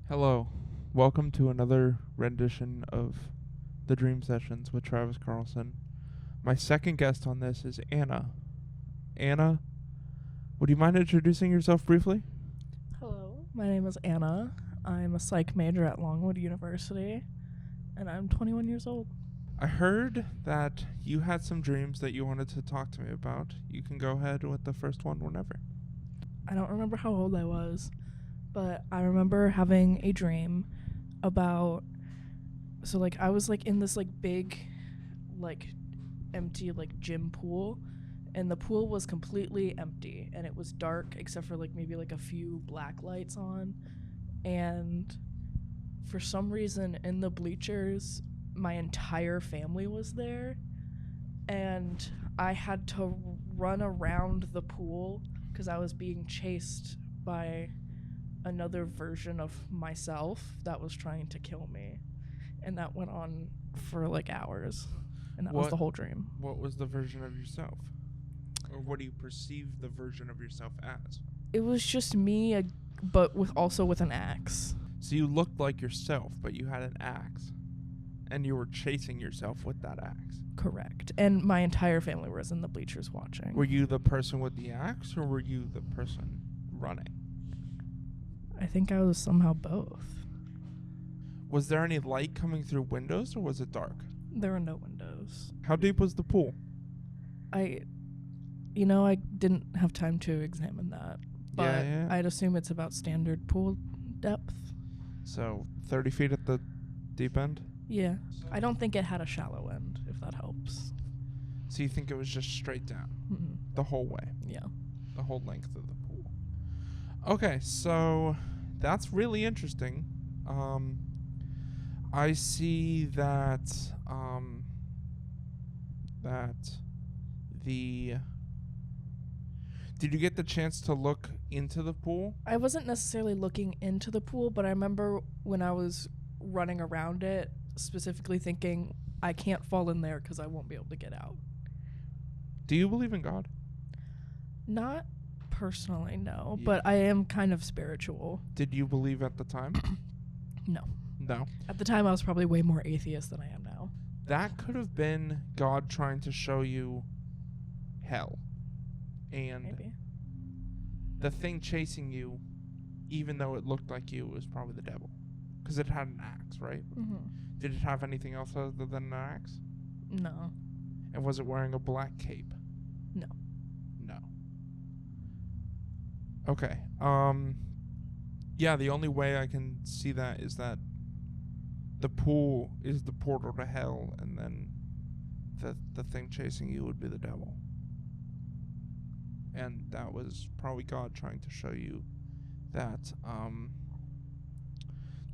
Hello. Welcome to another rendition of the Dream Sessions with Travis Carlson. My second guest on this is Anna. Anna, would you mind introducing yourself briefly? Hello, my name is Anna. I'm a psych major at Longwood University, and I'm 21 years old. I heard that you had some dreams that you wanted to talk to me about. You can go ahead with the first one whenever. I don't remember how old I was, but I remember having a dream about I was in this big empty gym pool, and the pool was completely empty and it was dark except for maybe a few black lights on, and for some reason in the bleachers my entire family was there, and I had to run around the pool because I was being chased by another version of myself that was trying to kill me. And that went on for hours. And that was the whole dream. What was the version of yourself? Or what do you perceive the version of yourself as? It was just me, but with an axe. So you looked like yourself, but you had an axe. And you were chasing yourself with that axe. Correct. And my entire family was in the bleachers watching. Were you the person with the axe, or were you the person running? I think I was somehow both. Was there any light coming through windows, or was it dark? There were no windows. How deep was the pool? I didn't have time to examine that. But Yeah. I'd assume it's about standard pool depth. So 30 feet at the deep end? Yeah. I don't think it had a shallow end, if that helps. So you think it was just straight down? Mm-mm. The whole way? Yeah. The whole length of the pool. Okay, so that's really interesting. I see that Did you get the chance to look into the pool? I wasn't necessarily looking into the pool, but I remember when I was running around it, specifically thinking, I can't fall in there because I won't be able to get out. Do you believe in God? Not personally, no, Yeah. but I am kind of spiritual. Did you believe at the time? No. No. At the time, I was probably way more atheist than I am now. That could have been God trying to show you hell. And Maybe. the thing chasing you, even though it looked like you, was probably the devil. Because it had an axe, right? Mm-hmm. Did it have anything else other than an axe? No. And was it wearing a black cape? No. No. Okay. Yeah, the only way I can see that is that the pool is the portal to hell, and then the thing chasing you would be the devil. And that was probably God trying to show you that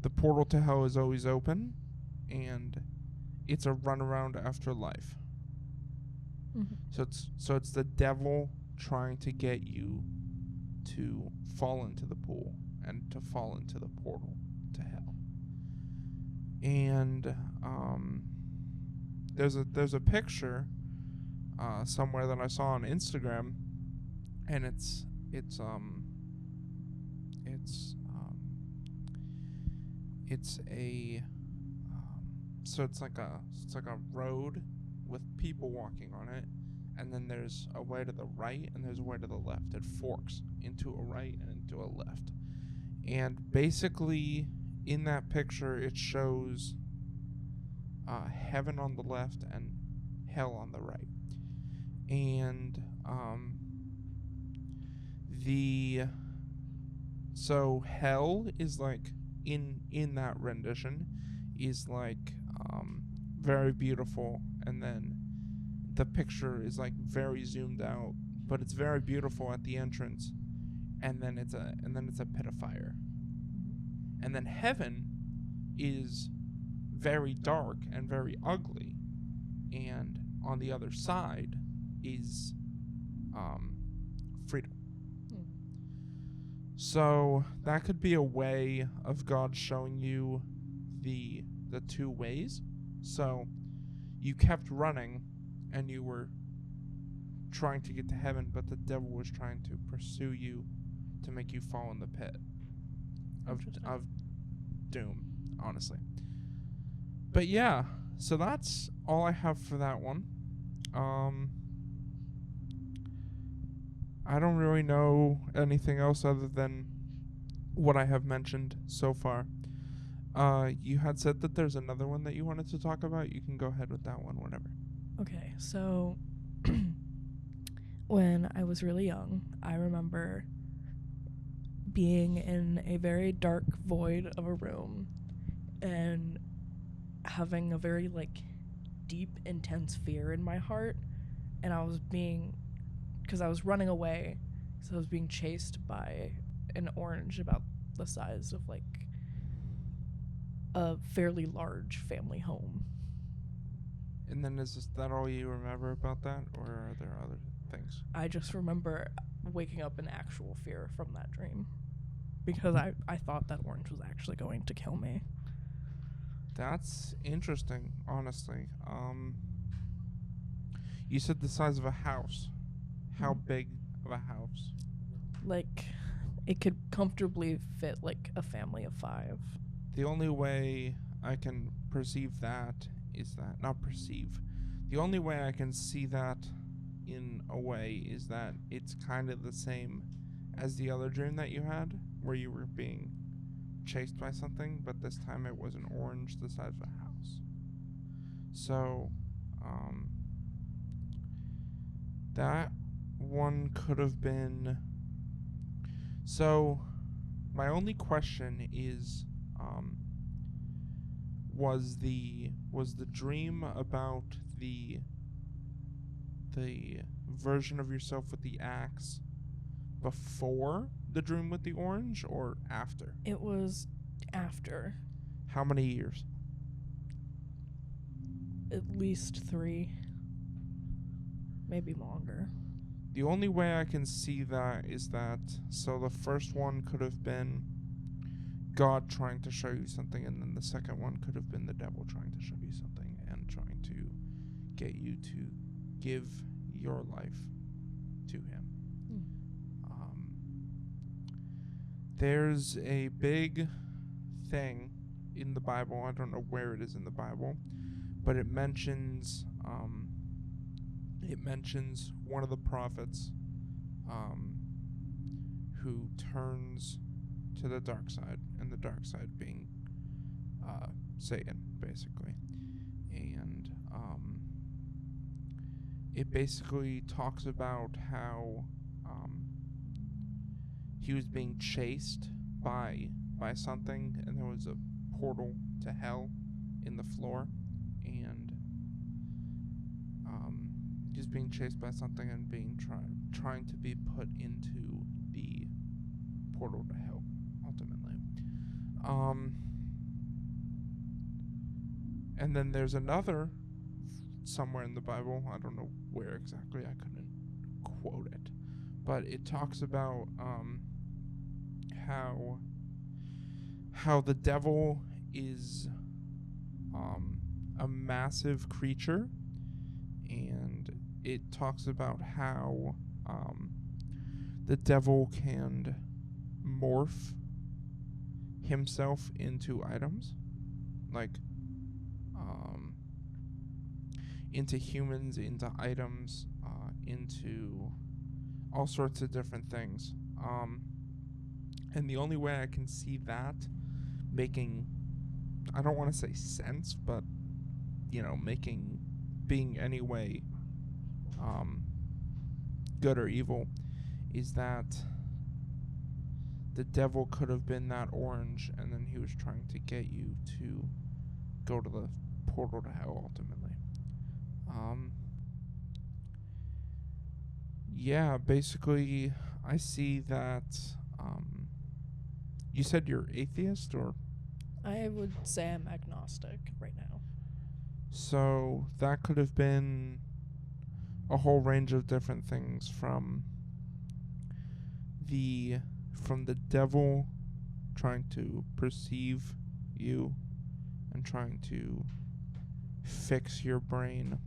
the portal to hell is always open, and it's a runaround after life. Mm-hmm. So it's the devil trying to get you to fall into the pool and to fall into the portal to hell. And there's a picture somewhere that I saw on Instagram, and it's a so it's like a road with people walking on it, and then there's a way to the right and there's a way to the left. It forks into a right and into a left. And basically in that picture it shows heaven on the left and hell on the right. And so hell is in that rendition is very beautiful, and then the picture is very zoomed out, but it's very beautiful at the entrance, and then it's a pit of fire. And then heaven is very dark and very ugly, and on the other side is freedom. So that could be a way of God showing you the two ways. So you kept running and you were trying to get to heaven, but the devil was trying to pursue you to make you fall in the pit of doom, honestly. But yeah, so that's all I have for that one. I don't really know anything else other than what I have mentioned so far. You had said that there's another one that you wanted to talk about. You can go ahead with that one, whatever. Okay, so when I was really young, I remember being in a very dark void of a room and having a very like deep, intense fear in my heart, and because I was running away, so I was being chased by an orange about the size of like a fairly large family home. And then is that all you remember about that, or are there other things? I just remember waking up in actual fear from that dream because I thought that orange was actually going to kill me. That's interesting, honestly. You said the size of a house. How big of a house? Like, it could comfortably fit like a family of 5. The only way I can perceive that is that, not perceive, the only way I can see that in a way is that it's kind of the same as the other dream that you had, where you were being chased by something, but this time it was an orange the size of a house. So, that one could have been. So, my only question is, was the dream about the version of yourself with the axe before the dream with the orange or after? It was after. How many years? At least 3. Maybe longer. The only way I can see that is that, so the first one could have been God trying to show you something, and then the second one could have been the devil trying to show you something and trying to get you to give your life to him. There's a big thing in the Bible, I don't know where it is in the Bible, but it mentions one of the prophets who turns to the dark side, and the dark side being Satan, basically. And it basically talks about how he was being chased by something, and there was a portal to hell in the floor, and he's being chased by something and being trying to be put into the portal to hell, ultimately. And then there's another somewhere in the Bible, I don't know where exactly, I couldn't quote it, but it talks about how the devil is a massive creature, and it talks about how the devil can morph himself into items, like into humans, into items, into all sorts of different things. And the only way I can see that making, I don't want to say sense, but, being any way good or evil, is that the devil could have been that orange, and then he was trying to get you to go to the portal to hell, ultimately. Yeah, basically, I see that. You said you're atheist, or? I would say I'm agnostic right now. So that could have been a whole range of different things, from the devil trying to perceive you and trying to fix your brain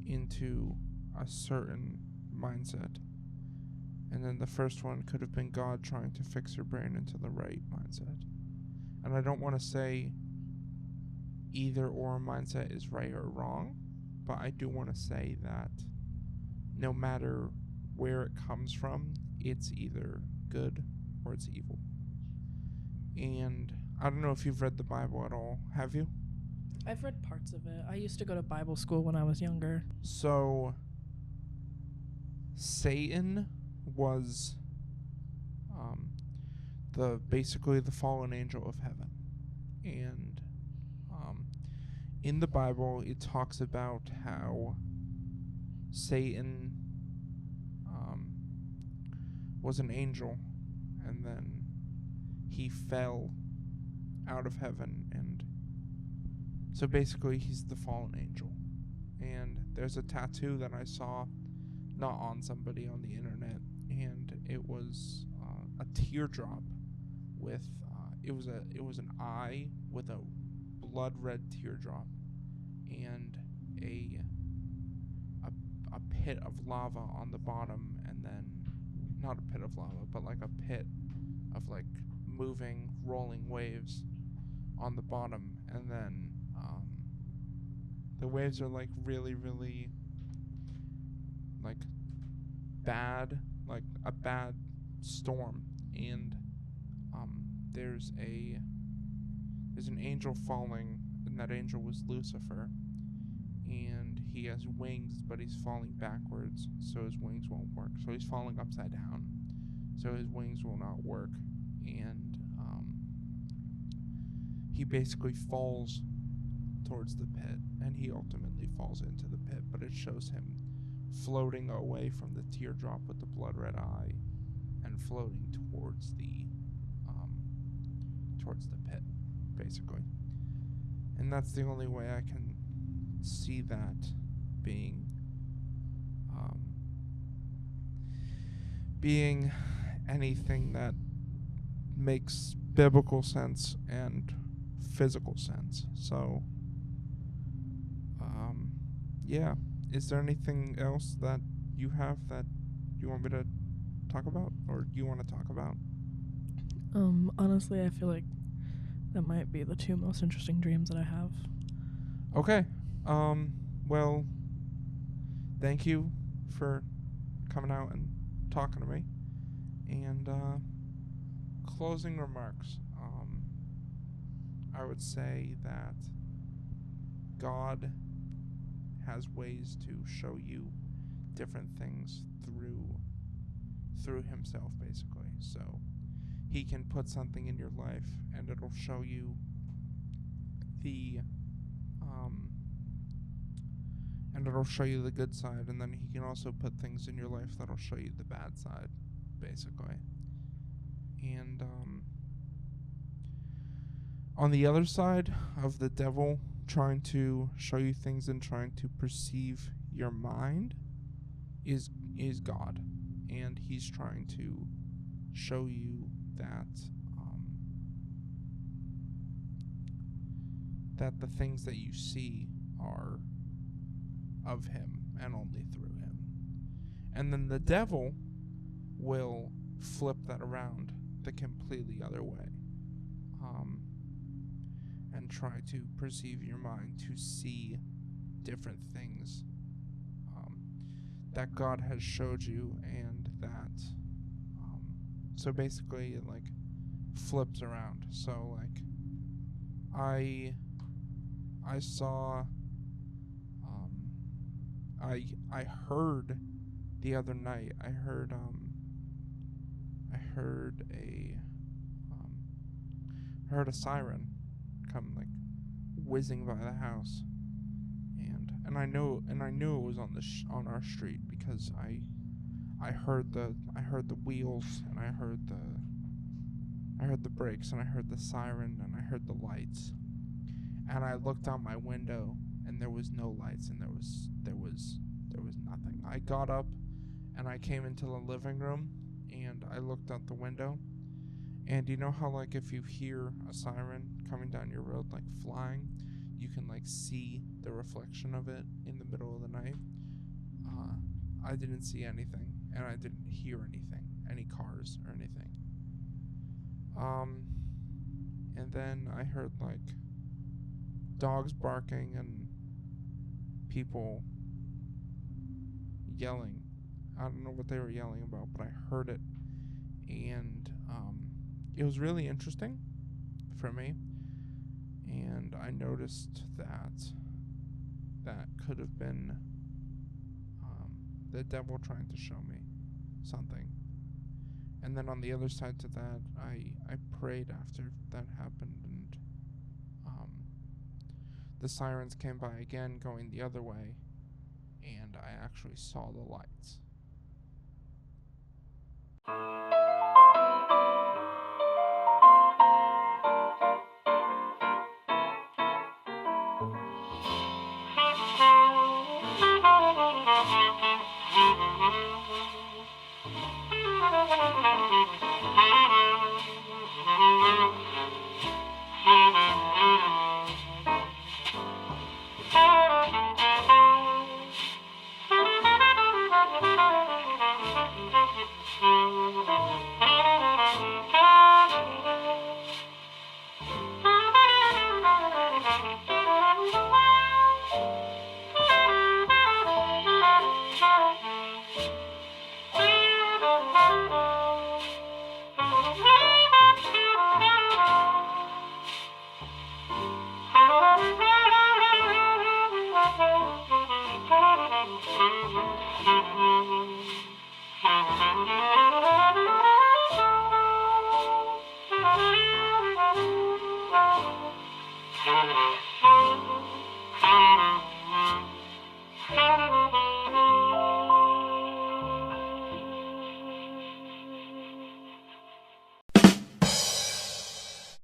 into a certain mindset. And then the first one could have been God trying to fix your brain into the right mindset. And I don't want to say either or mindset is right or wrong, but I do want to say that no matter where it comes from, it's either good or it's evil. And I don't know if you've read the Bible at all. Have you? I've read parts of it. I used to go to Bible school when I was younger. So Satan was basically the fallen angel of heaven. And in the Bible it talks about how Satan was an angel, and then he fell out of heaven, and so basically he's the fallen angel. And there's a tattoo that I saw, not on somebody, on the internet, and it was a teardrop with it was an eye with a blood red teardrop, and a pit of lava on the bottom, and then not a pit of lava, but like a pit of like moving, rolling waves on the bottom, and then the waves are like really, really like bad, like a bad storm, and there's an angel falling, and that angel was Lucifer, and he has wings, but he's falling backwards, so his wings won't work. So he's falling upside down, so his wings will not work, and he basically falls towards the pit, and he ultimately falls into the pit, but it shows him floating away from the teardrop with the blood red eye and floating towards the pit, basically. And that's the only way I can see that being anything that makes biblical sense and physical sense. So yeah, is there anything else that you have that you want me to talk about, or you want to talk about? Honestly, I feel like that might be the two most interesting dreams that I have. Okay. Well, thank you for coming out and talking to me. And closing remarks. I would say that God has ways to show you different things through himself, basically. So he can put something in your life and it'll show you the good side, and then he can also put things in your life that'll show you the bad side, basically. And on the other side of the devil trying to show you things and trying to perceive your mind is God, and he's trying to show you that that the things that you see are of him and only through him. And then the devil will flip that around the completely other way, and try to perceive your mind to see different things that God has showed you, and that so basically it like flips around. So like I saw I heard the other night, I heard a siren come like whizzing by the house, and I knew it was on our street, because I heard the wheels, and I heard the brakes, and I heard the siren, and I heard the lights, and I looked out my window, and there was no lights, and there was nothing. I got up and I came into the living room, and I looked out the window, and you know how like if you hear a siren coming down your road like flying, you can like see the reflection of it in the middle of the night. I didn't see anything, and I didn't hear anything, any cars or anything. And then I heard like dogs barking and people yelling. I don't know what they were yelling about, but I heard it. And it was really interesting for me. And I noticed that could have been the devil trying to show me something. And then on the other side to that, I prayed after that happened, and the sirens came by again going the other way, and I actually saw the lights.